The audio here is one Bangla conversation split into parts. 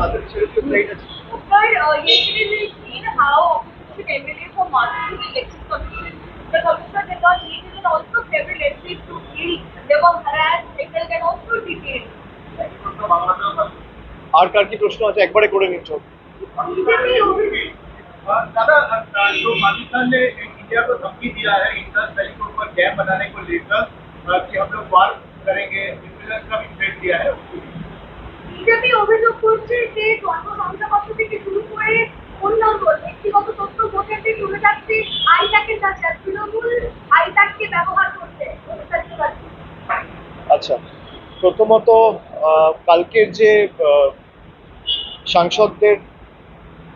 Yesterday we've seen how opposition MLA for Madhuri Election Commission, the commissioner did not meet and also several MPs to feel they were harassed, heckled and also detained. আর কার কি প্রশ্ন আছে একবারে করে নিচ্ছ? दादा, जो पाकिस्तान ने इंडिया को धमकी दिया है इंडस वैली के ऊपर डैम बनाने को लेकर कि हम लोग वार करेंगे, इंटरनेशनल का भी थ्रेट दिया है। বিজেপি অভিযোগ করছে যে জনসংখ্যাপত্র থেকে শুরু করে অন্যান্য ব্যক্তিগত তথ্য ভোটারদের চলে যাচ্ছে আইপ্যাকের কাছে, আর তৃণমূল আইপ্যাককে ব্যবহার করছে। আচ্ছা, প্রথমত কালকের যে সাংসদদের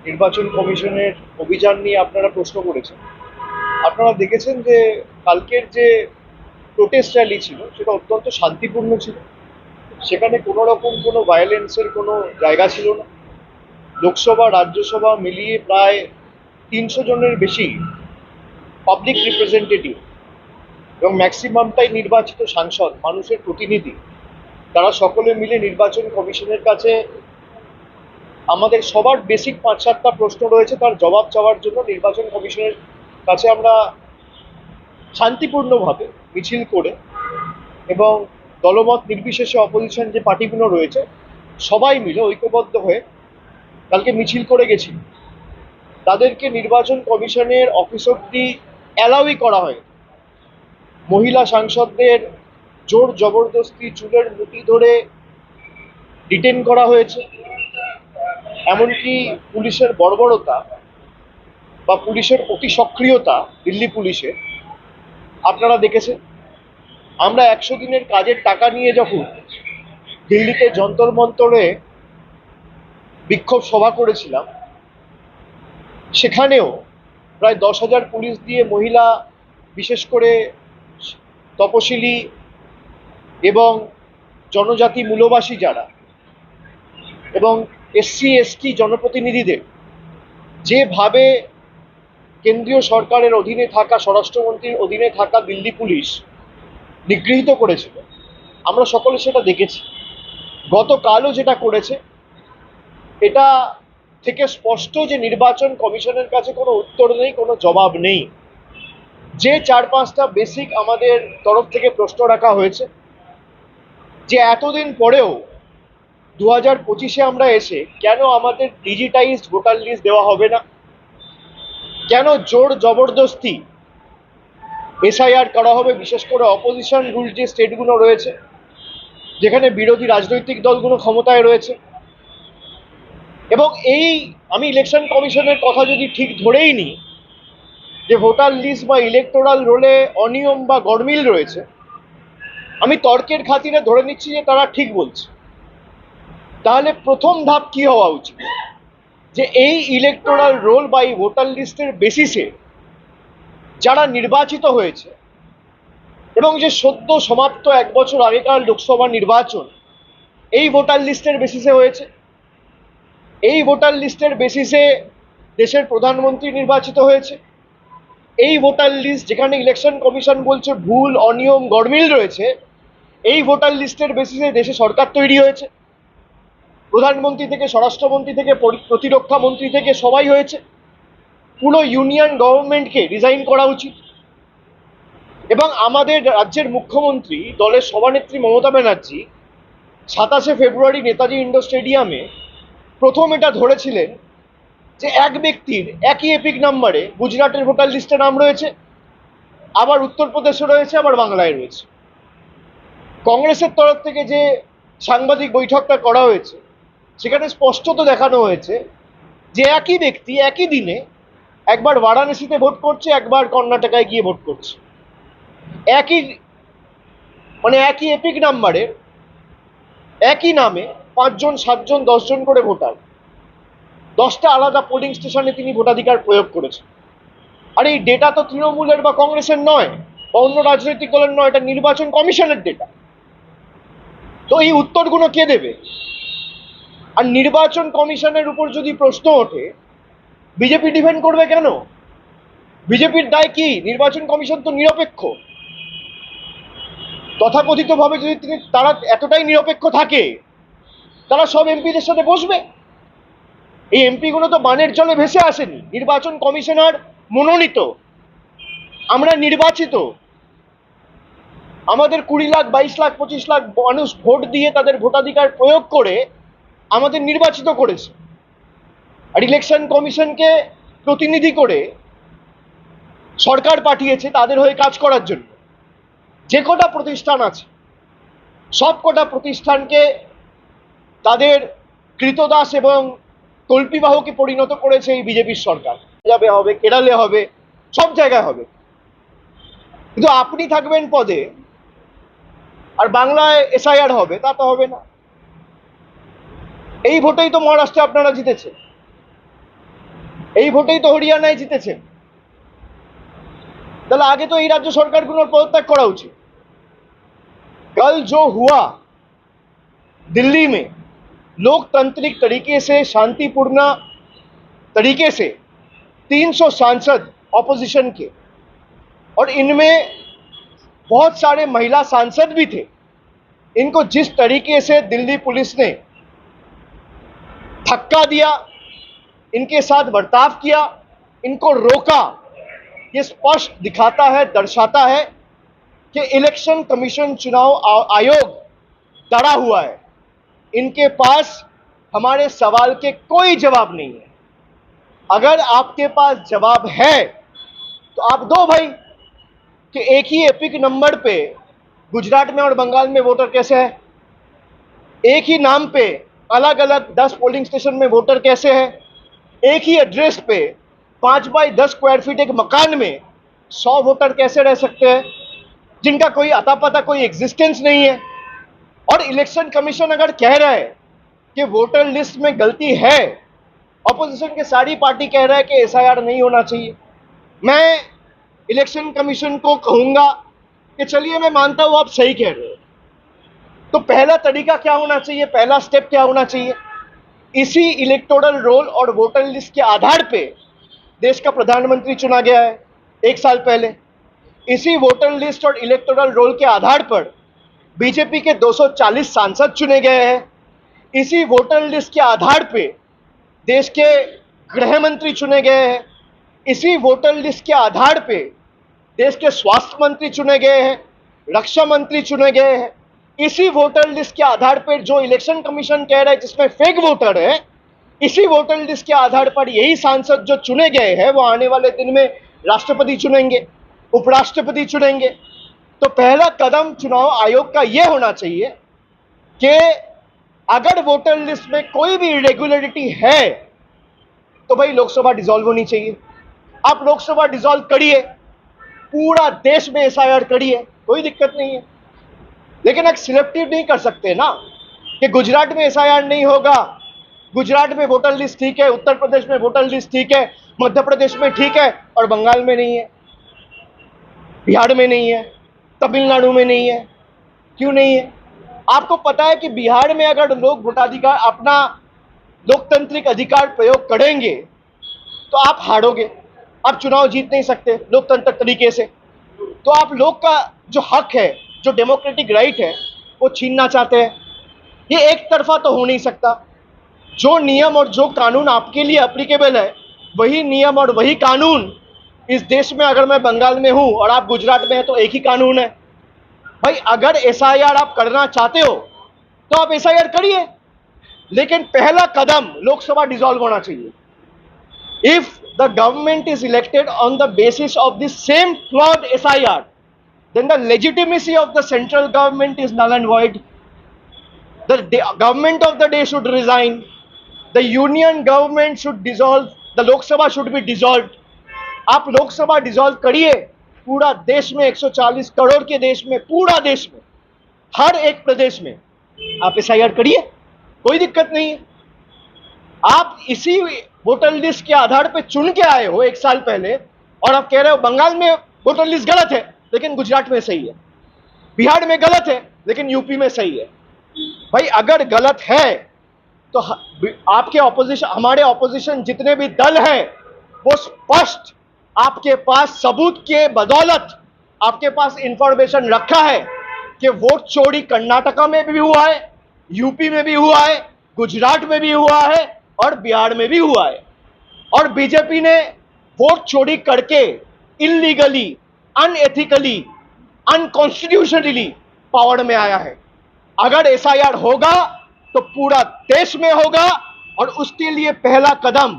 নির্বাচন কমিশনের অভিযান নিয়ে আপনারা প্রশ্ন করেছেন, আপনারা দেখেছেন যে কালকের যে প্রোটেস্ট র্যালি ছিল সেটা অত্যন্ত শান্তিপূর্ণ ছিল। সেখানে কোনো রকম কোনো ভায়োলেন্সের কোনো জায়গা ছিল না। লোকসভা রাজ্যসভা মিলিয়ে প্রায় 300 জনের বেশি পাবলিক রিপ্রেজেন্টেটিভ এবং ম্যাক্সিমামটাই নির্বাচিত সাংসদ, মানুষের প্রতিনিধি, তারা সকলে মিলে নির্বাচন কমিশনের কাছে আমাদের সবার বেসিক 5-7টা প্রশ্ন রয়েছে তার জবাব চাওয়ার জন্য নির্বাচন কমিশনের কাছে আমরা শান্তিপূর্ণভাবে মিছিল করে এবং দলমত নির্বিশেষে অপোজিশন যে পার্টিগুলো রয়েছে সবাই মিলে ঐক্যবদ্ধ হয়ে কালকে মিছিল করে গেছি। তাদেরকে নির্বাচন কমিশনের অফিস অব্দি অ্যালাউই করা হয়। মহিলা সাংসদদের জোর জবরদস্তি চুলের মুঠি ধরে ডিটেন করা হয়েছে। এমনকি পুলিশের বর্বরতা বা পুলিশের অতি সক্রিয়তা দিল্লি পুলিশের আপনারা দেখেছেন। আমরা 100 দিনের কাজের টাকা নিয়ে যখন দিল্লিতে যন্তর মন্তরে বিক্ষোভ সভা করেছিলাম, সেখানেও প্রায় 10,000 পুলিশ দিয়ে মহিলা, বিশেষ করে তপশিলি এবং জনজাতি মূলবাসী যারা এবং SC ST জনপ্রতিনিধিদের যেভাবে কেন্দ্রীয় সরকারের অধীনে থাকা, স্বরাষ্ট্রমন্ত্রীর অধীনে থাকা দিল্লি পুলিশ নিগৃহীত করেছিল, আমরা সকলে সেটা দেখেছি। গতকালও যেটা করেছে, এটা থেকে স্পষ্ট যে নির্বাচন কমিশনের কাছে কোনো উত্তর নেই, কোনো জবাব নেই। যে 4-5টা বেসিক আমাদের তরফ থেকে প্রশ্ন রাখা হয়েছে, যে এতদিন পরেও 2025-এ আমরা এসে কেন আমাদের ডিজিটাইজড ভোটার লিস্ট দেওয়া হবে না, কেন জোর জবরদস্তি SIR করা হবে, বিশেষ করে অপোজিশন রুল যে স্টেটগুলো রয়েছে যেখানে বিরোধী রাজনৈতিক দলগুলো ক্ষমতায় রয়েছে। এবং আমি ইলেকশন কমিশনের কথা যদি ঠিক ধরেই নিই যে ভোটার লিস্ট বা ইলেকটোরাল রোলে অনিয়ম বা গরমিল রয়েছে, আমি তর্কের খাতিরে ধরে নিচ্ছি যে তারা ঠিক বলছে। তাহলে প্রথম ধাপ কি হওয়া উচিত, যে এই ইলেকটোরাল রোল বা এই ভোটার লিস্টের বেসিসে যারা নির্বাচিত হয়েছে এবং যে সদ্য সমাপ্ত 1 বছর আগেকার লোকসভা নির্বাচন এই ভোটার লিস্টের বেসিসে হয়েছে, এই ভোটার লিস্টের বেসিসে দেশের প্রধানমন্ত্রী নির্বাচিত হয়েছে, এই ভোটার লিস্ট যেখানে ইলেকশন কমিশন বলছে ভুল, অনিয়ম, গরমিল রয়েছে, এই ভোটার লিস্টের বেসিসে দেশে সরকার তৈরি হয়েছে, প্রধানমন্ত্রী থেকে স্বরাষ্ট্রমন্ত্রী থেকে প্রতিরক্ষা মন্ত্রী থেকে সবাই হয়েছে। পুরো ইউনিয়ন গভর্নমেন্টকে রিজাইন করা উচিত। এবং আমাদের রাজ্যের মুখ্যমন্ত্রী, দলের সভানেত্রী মমতা ব্যানার্জি 27শে ফেব্রুয়ারি নেতাজি ইন্ডোর স্টেডিয়ামে প্রথম এটা ধরেছিলেন যে এক ব্যক্তির একই এপিক নাম্বারে গুজরাটের ভোটার লিস্টে নাম রয়েছে, আবার উত্তরপ্রদেশে রয়েছে, আবার বাংলায় রয়েছে। কংগ্রেসের তরফ থেকে যে সাংবাদিক বৈঠকটা করা হয়েছে সেখানে স্পষ্টত দেখানো হয়েছে যে একই ব্যক্তি একই দিনে একবার বারাণসীতে ভোট করছে, একবার কর্ণাটকায় গিয়ে ভোট করছে। একই এপিক নাম্বারে একই নামে 5 জন 7 জন 10 জন করে ভোটার 10টা আলাদা পোলিং স্টেশনে তিনি ভোটাধিকার প্রয়োগ করেছেন। আর এই ডেটা তো তৃণমূলের বা কংগ্রেসের নয় বা অন্য রাজনৈতিক দলের নয়, এটা নির্বাচন কমিশনের ডেটা। তো এই উত্তরগুলো কে দেবে? আর নির্বাচন কমিশনের উপর যদি প্রশ্ন ওঠে, বিজেপি ডিফেন্ড করবে কেন? বিজেপির দায় কি? নির্বাচন কমিশন তো নিরপেক্ষ। তথাকথিতভাবে যদি তারা এতটাই নিরপেক্ষ থাকে, তারা সব এমপিদের সাথে বসবে, এই এমপিগুলো তো বানের জলে ভেসে আসেনি, নির্বাচন কমিশনার মনোনীত, আমরা নির্বাচিত, আমাদের 20 লাখ 22 লাখ 25 লাখ মানুষ ভোট দিয়ে তাদের ভোটাধিকার প্রয়োগ করে আমাদের নির্বাচিত করেছে। আর ইলেকশন কমিশনকে প্রতিনিধি করে সরকার পাঠিয়েছে তাদের হয়ে কাজ করার জন্য। যে কটা প্রতিষ্ঠান আছে সব কটা প্রতিষ্ঠানকে তাদের কৃতদাস এবং কল্পিবাহকে পরিণত করেছে এই বিজেপির সরকার। যাবে হবে, কেরালে হবে, সব জায়গায় হবে, কিন্তু আপনি থাকবেন পদে আর বাংলায় এসআইআর হবে, তা তো হবে না। এই ভোটেই তো মহারাষ্ট্রে আপনারা জিতেছেন, এই ভোটেই তো হরিয়ানায় জিতেছেন, তাহলে আগে তো এই রাজ্য সরকারগুলোর পদত্যাগ করা উচিত। कल जो हुआ दिल्ली में लोकतांत्रिक तरीके से, शांतिपूर्ण तरीके से 300 सांसद ऑपोजिशन के, और इनमें बहुत सारे महिला सांसद भी थे, इनको जिस तरीके से दिल्ली पुलिस ने धक्का दिया, इनके साथ बर्ताव किया, इनको रोका, ये स्पष्ट दिखाता है, दर्शाता है कि इलेक्शन कमीशन, चुनाव आयोग डरा हुआ है। इनके पास हमारे सवाल के कोई जवाब नहीं है। अगर आपके पास जवाब है तो आप दो भाई, कि एक ही एपिक नंबर पे गुजरात में और बंगाल में वोटर कैसे है, एक ही नाम पे अलग अलग 10 पोलिंग स्टेशन में वोटर कैसे है, एक ही एड्रेस पे 5 बाई 10 स्क्वायर फीट एक मकान में 100 वोटर कैसे रह सकते हैं, जिनका कोई अता पता, कोई एग्जिस्टेंस नहीं है। और इलेक्शन कमीशन अगर कह रहा है कि वोटर लिस्ट में गलती है, ऑपोजिशन के सारी पार्टी कह रहा है कि एसआईआर नहीं होना चाहिए, मैं इलेक्शन कमीशन को कहूंगा कि चलिए मैं मानता हूं आप सही कह रहे हो, तो पहला तरीका क्या होना चाहिए, पहला स्टेप क्या होना चाहिए? इसी इलेक्टोरल रोल और वोटर लिस्ट के आधार पे देश का प्रधानमंत्री चुना गया है 1 साल पहले। इसी वोटर लिस्ट और इलेक्टोरल रोल के आधार पर बीजेपी के 240 सांसद चुने गए हैं। इसी वोटर लिस्ट के आधार पे देश के गृह मंत्री चुने गए हैं। इसी वोटर लिस्ट के आधार पे देश के स्वास्थ्य मंत्री चुने गए हैं, रक्षा मंत्री चुने गए हैं। इसी वोटर लिस्ट के आधार पर जो इलेक्शन कमीशन कह रहा है जिसमें फेक वोटर है, इसी वोटर लिस्ट के आधार पर यही सांसद जो चुने गए हैं वो आने वाले दिन में राष्ट्रपति चुनेंगे, उपराष्ट्रपति चुनेंगे। तो पहला कदम चुनाव आयोग का यह होना चाहिए कि अगर वोटर लिस्ट में कोई भी इरेगुलरिटी है तो भाई लोकसभा डिसॉल्व होनी चाहिए। आप लोकसभा डिसॉल्व करिए, पूरा देश में एसआईआर करिए, कोई दिक्कत नहीं है। लेकिन आप सिलेक्टिव नहीं कर सकते ना कि गुजरात में एसआईआर नहीं होगा, गुजरात में वोटर लिस्ट ठीक है, उत्तर प्रदेश में वोटर लिस्ट ठीक है, मध्य प्रदेश में ठीक है और बंगाल में नहीं है, बिहार में नहीं है, तमिलनाडु में नहीं है। क्यों नहीं है? आपको पता है कि बिहार में अगर लोग वोटाधिकार, अपना लोकतांत्रिक अधिकार प्रयोग करेंगे तो आप हारोगे, आप चुनाव जीत नहीं सकते लोकतंत्र तरीके से। तो आप लोग का जो हक है, जो डेमोक्रेटिक राइट है, वो छीनना चाहते हैं। ये एक तरफा तो हो नहीं सकता। जो नियम और जो कानून आपके लिए एप्लीकेबल है वही नियम और वही कानून इस देश में, अगर मैं बंगाल में हूं और आप गुजरात में हैं तो एक ही कानून है। भाई अगर एसआईआर आप करना चाहते हो तो आप एसआईआर करिए, लेकिन पहला कदम लोकसभा डिसॉल्व होना चाहिए। If the government is elected on the basis of the same flawed SIR, then the legitimacy of the central government is null and void. The government of the day should resign. The union government should dissolve. The Lok Sabha should be dissolved. आप लोकसभा डिसॉल्व करिए, पूरा देश में 140 करोड़ के देश में, पूरा देश में, हर एक प्रदेश में आप एसआईआर करिए, कोई दिक्कत नहीं है। आप इसी वोटर लिस्ट के आधार पर चुन के आए हो 1 साल पहले और आप कह रहे हो बंगाल में वोटर लिस्ट गलत है लेकिन गुजरात में सही है, बिहार में गलत है लेकिन यूपी में सही है। भाई अगर गलत है तो आपके ऑपोजिशन, हमारे ऑपोजिशन जितने भी दल हैं वो स्पष्ट आपके पास सबूत के बदौलत आपके पास इंफॉर्मेशन रखा है कि वोट चोरी कर्नाटका में भी हुआ है, यूपी में भी हुआ है, गुजरात में भी हुआ है, और बिहार में भी हुआ है। और बीजेपी ने वोट चोरी करके इलीगली, अनएथिकली, अनकॉन्स्टिट्यूशनली पावर में आया है। अगर एसआईआर होगा तो पूरा देश में होगा और उसके लिए पहला कदम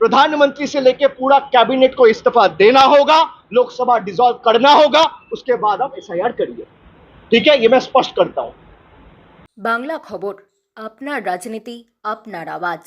प्रधानमंत्री से लेकर पूरा कैबिनेट को इस्तीफा देना होगा, लोकसभा डिसॉल्व करना होगा, उसके बाद आप एसआईआर करिए। ठीक है, ये मैं स्पष्ट करता हूं। বাংলা খবর, আপনার রাজনীতি, আপনার আওয়াজ।